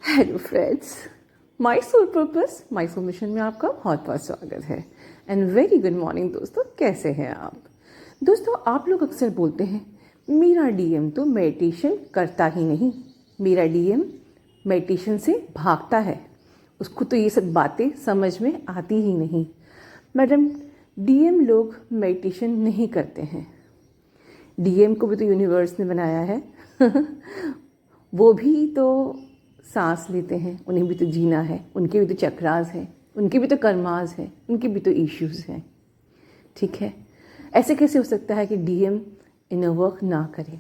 Hello friends, my soul purpose my soul mission में आपका बहुत बहुत स्वागत है एंड वेरी गुड मॉर्निंग दोस्तों। कैसे हैं आप दोस्तों? आप लोग अक्सर बोलते हैं मेरा डीएम तो मेडिटेशन करता ही नहीं, मेरा डीएम मेडिटेशन से भागता है, उसको तो ये सब बातें समझ में आती ही नहीं। मैडम, डीएम लोग मेडिटेशन नहीं करते हैं। डीएम को भी तो यूनिवर्स ने बनाया है वो भी तो सांस लेते हैं, उन्हें भी तो जीना है, उनके भी तो चक्रास हैं, उनके भी तो कर्मास हैं, उनके भी तो इश्यूज हैं। ठीक है, ऐसे कैसे हो सकता है कि डीएम इनर वर्क ना करे?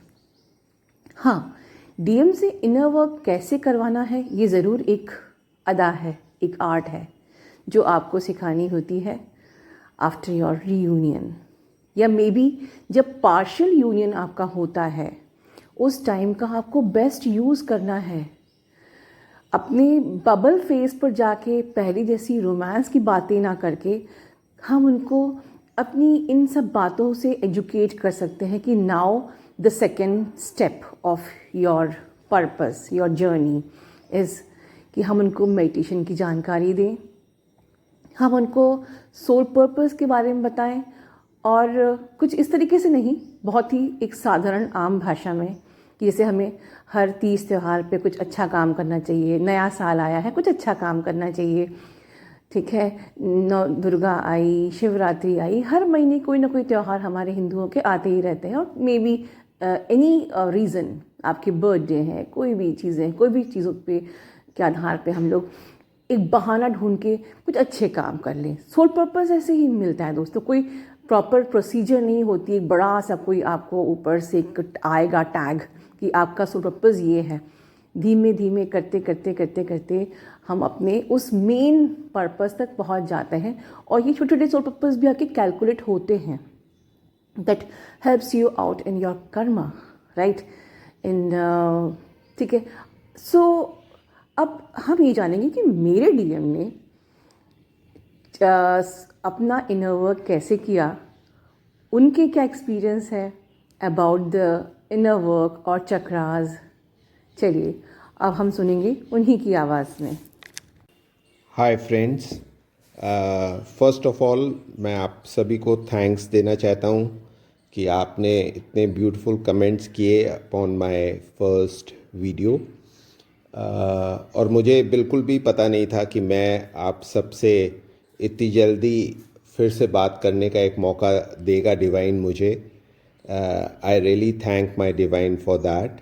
हाँ, डीएम से इनर वर्क कैसे करवाना है ये ज़रूर एक अदा है, एक आर्ट है जो आपको सिखानी होती है आफ्टर योर रीयूनियन, या मे बी जब पार्शियल यूनियन आपका होता है उस टाइम का आपको बेस्ट यूज़ करना है। अपने बबल फेस पर जाके पहले जैसी रोमांस की बातें ना करके हम उनको अपनी इन सब बातों से एजुकेट कर सकते हैं कि now the second step of your purpose, your journey is कि हम उनको मेडिटेशन की जानकारी दें, हम उनको सोल पर्पस के बारे में बताएं, और कुछ इस तरीके से नहीं, बहुत ही एक साधारण आम भाषा में कि जैसे हमें हर 30 त्यौहार पे कुछ अच्छा काम करना चाहिए, नया साल आया है कुछ अच्छा काम करना चाहिए, ठीक है, नौ दुर्गा आई, शिवरात्रि आई, हर महीने कोई ना कोई त्यौहार हमारे हिंदुओं के आते ही रहते हैं। और मे बी एनी रीज़न, आपके बर्थडे है, कोई भी चीज़ें, कोई भी चीज़ों पे के आधार पे हम लोग एक बहाना ढूंढ के कुछ अच्छे काम कर लें। सोल पर्पस ऐसे ही मिलता है दोस्तों, कोई प्रॉपर प्रोसीजर नहीं होती, एक बड़ा सा कोई आपको ऊपर से आएगा टैग कि आपका सोल पर्पस ये है। धीमे धीमे करते करते करते करते हम अपने उस मेन पर्पस तक पहुंच जाते हैं, और ये छोटे छोटे सोल पर्पस भी आपके कैलकुलेट होते हैं। That helps you out in your karma, right? In ठीक है, सो अब हम ये जानेंगे कि मेरे डीएम ने अपना इनर वर्क कैसे किया, उनके क्या एक्सपीरियंस है अबाउट द इनर वर्क और चक्रास। चलिए अब हम सुनेंगे उन्हीं की आवाज़ में। Hi friends, first of all मैं आप सभी को थैंक्स देना चाहता हूँ कि आपने इतने ब्यूटीफुल कमेंट्स किए अपॉन माय फर्स्ट वीडियो। और मुझे बिल्कुल भी पता नहीं था कि मैं आप सबसे इतनी जल्दी फिर से बात करने का एक मौका देगा डिवाइन मुझे। I really thank my divine for that.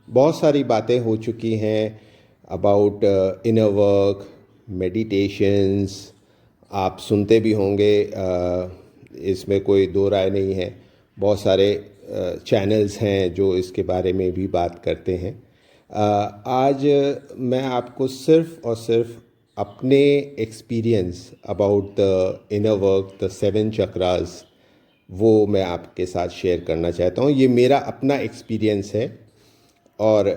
बहुत सारी बातें हो चुकी हैं अबाउट इनर वर्क, मेडिटेशंस, आप सुनते भी होंगे, इसमें कोई दो राय नहीं है। बहुत सारे चैनल्स हैं जो इसके बारे में भी बात करते हैं। आज मैं आपको सिर्फ़ और सिर्फ अपने experience about the inner work, the 7 chakras, वो मैं आपके साथ शेयर करना चाहता हूँ। ये मेरा अपना एक्सपीरियंस है और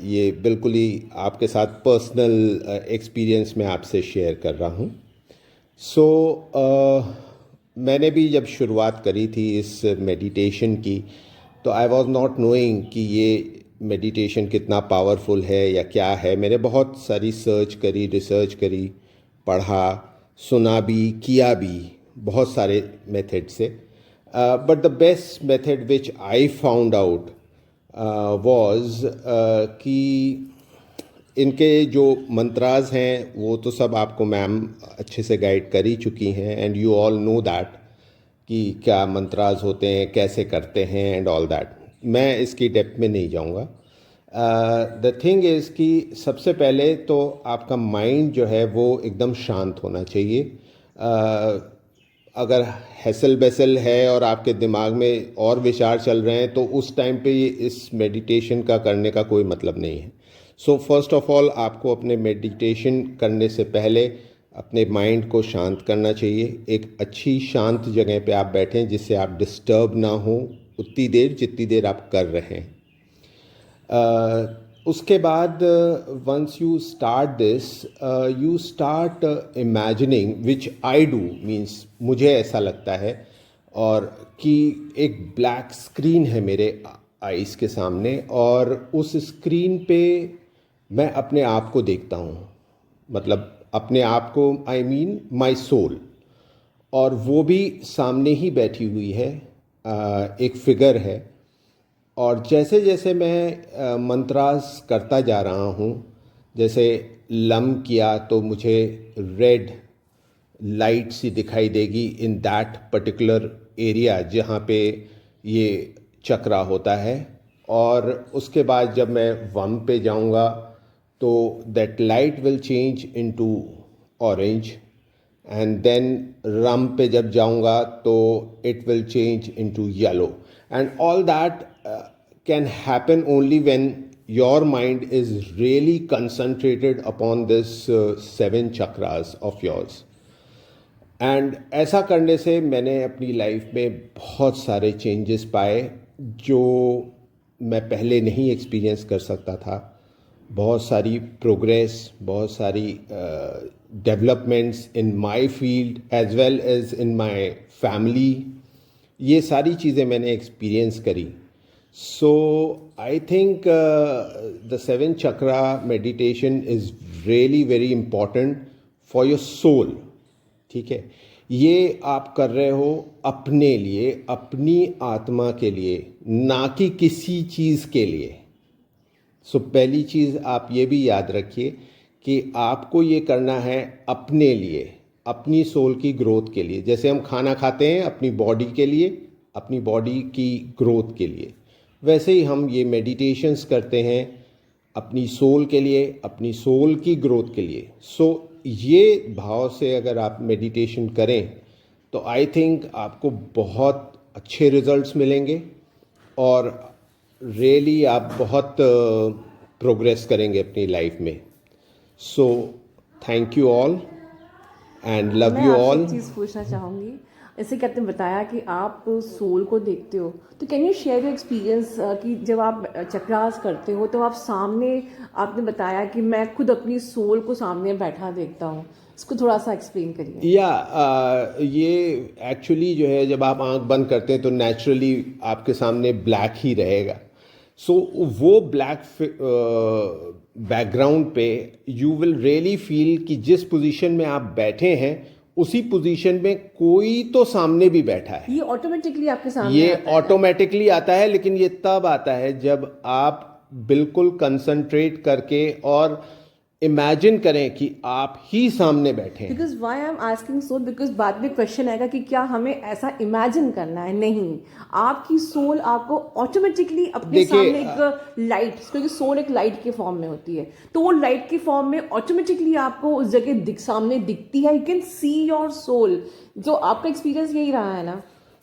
ये बिल्कुल ही आपके साथ पर्सनल एक्सपीरियंस मैं आपसे शेयर कर रहा हूँ। सो मैंने भी जब शुरुआत करी थी इस मेडिटेशन की, तो आई वॉज नॉट नोइंग कि ये मेडिटेशन कितना पावरफुल है या क्या है। मैंने बहुत सारी रिसर्च करी, पढ़ा, सुना भी, किया भी, बहुत सारे मेथड से। But the best method which I found out was कि इनके जो मंत्राज हैं वो तो सब आपको मैम अच्छे से गाइड कर ही चुकी हैं, and you all know that कि क्या मंत्राज होते हैं, कैसे करते हैं एंड ऑल दैट। मैं इसकी डेप्थ में नहीं जाऊंगा। द थिंग इज़ कि सबसे पहले तो आपका माइंड जो है वो एकदम शांत होना चाहिए। अगर हैसल बैसल है और आपके दिमाग में और विचार चल रहे हैं तो उस टाइम पे इस मेडिटेशन का करने का कोई मतलब नहीं है। सो फर्स्ट ऑफ ऑल आपको अपने मेडिटेशन करने से पहले अपने माइंड को शांत करना चाहिए। एक अच्छी शांत जगह पे आप बैठें जिससे आप डिस्टर्ब ना हो उतनी देर जितनी देर आप कर रहे हैं। उसके बाद once you start this, you start imagining, which I do, means मुझे ऐसा लगता है, और कि एक ब्लैक स्क्रीन है मेरे आइस के सामने, और उस स्क्रीन पे मैं अपने आप को देखता हूँ, मतलब अपने आप को, आई मीन माई सोल, और वो भी सामने ही बैठी हुई है, एक फिगर है। और जैसे जैसे मैं मंत्रास करता जा रहा हूँ, जैसे लम किया तो मुझे रेड लाइट सी दिखाई देगी इन दैट पर्टिकुलर एरिया जहाँ पे ये चक्रा होता है। और उसके बाद जब मैं वम पे जाऊँगा तो that light will change into orange, and then रम पे जब जाऊँगा तो it will change into yellow, and all that can happen only when your mind is really concentrated upon this 7 chakras of yours. And ऐसा करने से मैंने अपनी लाइफ में बहुत सारे चेंजेस पाए जो मैं पहले नहीं एक्सपीरियंस कर सकता था। बहुत सारी प्रोग्रेस, बहुत सारी developments in my field as well as in my family, ये सारी चीज़ें मैंने एक्सपीरियंस करी। So I think the 7 chakra meditation is really very important for your soul. ठीक है, ये आप कर रहे हो अपने लिए, अपनी आत्मा के लिए, ना कि किसी चीज़ के लिए। सो पहली चीज़ आप ये भी याद रखिए कि आपको ये करना है अपने लिए, अपनी सोल की ग्रोथ के लिए। जैसे हम खाना खाते हैं अपनी बॉडी के लिए, अपनी बॉडी की ग्रोथ के लिए, वैसे ही हम ये मेडिटेशंस करते हैं अपनी सोल के लिए, अपनी सोल की ग्रोथ के लिए। सो ये भाव से अगर आप मेडिटेशन करें तो आई थिंक आपको बहुत अच्छे रिजल्ट्स मिलेंगे और रियली आप बहुत प्रोग्रेस करेंगे अपनी लाइफ में। So thank you all and love you मैं आपसे ऑल। एक चीज़ पूछना चाहूँगी, जैसे कि आपने बताया कि आप सोल को देखते हो, तो can you share your experience कि जब आप चक्रास करते हो तो आप सामने, आपने बताया कि मैं खुद अपनी सोल को सामने बैठा देखता हूँ, इसको थोड़ा सा एक्सप्लेन करिए। ये एक्चुअली जो है, जब आप आंख बंद करते हैं तो नेचुरली आपके सामने ब्लैक ही रहेगा। सो वो ब्लैक बैकग्राउंड पे यू विल रियली फील कि जिस पोजीशन में आप बैठे हैं उसी पोजीशन में कोई तो सामने भी बैठा है। ये ऑटोमेटिकली आपके सामने ये आता है। ऑटोमेटिकली आता है, लेकिन ये तब आता है जब आप बिल्कुल कंसंट्रेट करके और इमेजिन करें कि आप ही सामने बैठे हैं। Because why I am asking so, because बाद में क्वेश्चन आएगा कि क्या हमें ऐसा इमेजिन करना है। नहीं, आपकी सोल आपको ऑटोमेटिकली अपने सामने एक लाइट, क्योंकि सोल एक लाइट के फॉर्म में होती है, तो वो लाइट के फॉर्म में ऑटोमेटिकली आपको उस जगह सामने दिखती है। You can see your soul. जो आपका एक्सपीरियंस यही रहा है ना?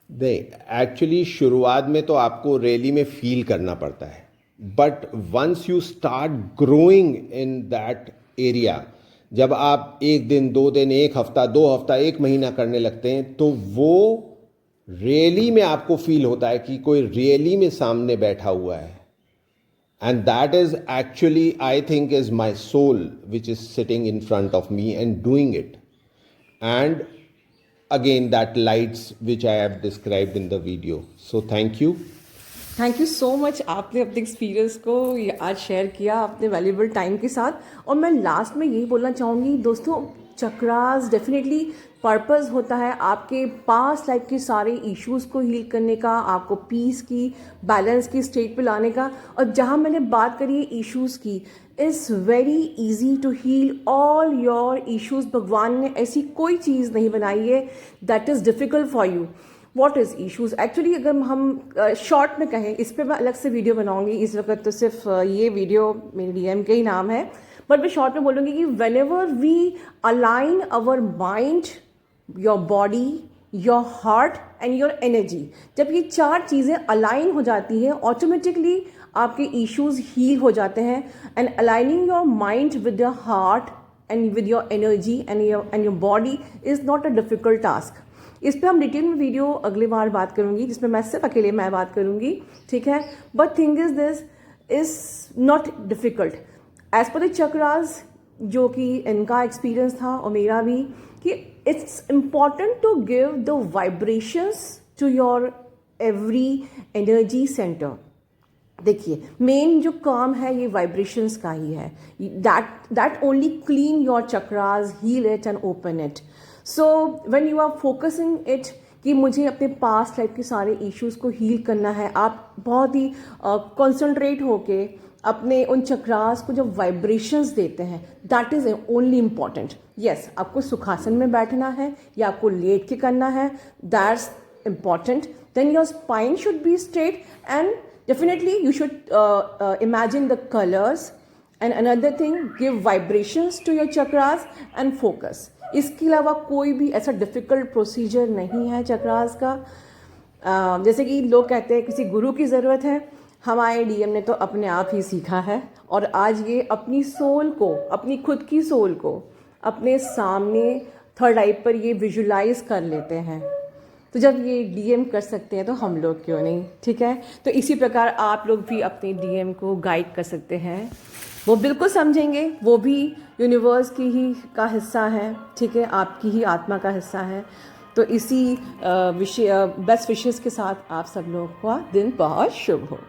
नहीं, एक्चुअली शुरुआत में तो आपको रैली में फील करना पड़ता है, but once you start growing in that area, जब आप 1 दिन 2 दिन 1 हफ्ता 2 हफ्ता 1 महीना करने लगते हैं तो वो रियली में आपको फील होता है कि कोई रियली में सामने बैठा हुआ है। And that is actually, I think, is my soul which is sitting in front of me and doing it. And again that lights which I have described in the video. So thank you. Thank you so much, आपने अपने experience को आज share किया अपने valuable time के साथ। और मैं लास्ट में यही बोलना चाहूँगी दोस्तों, चक्रास डेफिनेटली पर्पस होता है आपके पास्ट लाइफ के सारे इश्यूज़ को हील करने का, आपको पीस की, बैलेंस की स्टेट पे लाने का। और जहाँ मैंने बात करी है इश्यूज़ की, is very easy to heal all your issues. भगवान ने ऐसी कोई चीज़ नहीं बनाई है that is difficult for you. What is issues actually, अगर हम शॉर्ट में कहें, इस पर मैं अलग से वीडियो बनाऊंगी। इस वक्त तो सिर्फ ये वीडियो मेरे डीएम का ही नाम है, बट मैं शॉर्ट में बोलूँगी कि whenever we align our mind, your body, your heart and your energy, जब ये 4 चीज़ें अलाइन हो जाती हैं, ऑटोमेटिकली आपके इश्यूज़ हील हो जाते हैं। And aligning your mind with your heart and with your energy and your body is not a difficult task. इस पर हम डिटेल में वीडियो अगली बार बात करूंगी, जिसमें मैं सिर्फ अकेले मैं बात करूंगी, ठीक है। But thing is this is not difficult as per the chakras, जो कि इनका एक्सपीरियंस था और मेरा भी, कि it's important to give the vibrations to your every energy centre. देखिए मेन जो काम है ये वाइब्रेशंस का ही है, that only clean your chakras, heal it and open it. So when you are focusing it कि मुझे अपने पास्ट लाइफ के सारे इश्यूज को हील करना है, आप बहुत ही कंसंट्रेट होके अपने उन चक्रास को जब वाइब्रेशंस देते हैं, that is only important. Yes, आपको सुखासन में बैठना है या आपको लेट के करना है, that's important. Then your spine should be straight, and definitely you should imagine the colors. And another thing, give vibrations to your chakras and focus. इसके अलावा कोई भी ऐसा डिफ़िकल्ट प्रोसीजर नहीं है चक्रास का. जैसे कि लोग कहते हैं किसी गुरु की ज़रूरत है, हमारे डीएम ने तो अपने आप ही सीखा है और आज ये अपनी सोल को, अपनी खुद की सोल को अपने सामने थर्ड आई पर ये विजुलाइज कर लेते हैं. तो जब ये डीएम कर सकते हैं तो हम लोग क्यों नहीं. ठीक है, तो इसी प्रकार आप लोग भी अपने डीएम को गाइड कर सकते हैं. वो बिल्कुल समझेंगे, वो भी यूनिवर्स की ही का हिस्सा है. ठीक है, आपकी ही आत्मा का हिस्सा है. तो इसी बेस्ट विशेस के साथ आप सब लोग का दिन बहुत शुभ हो.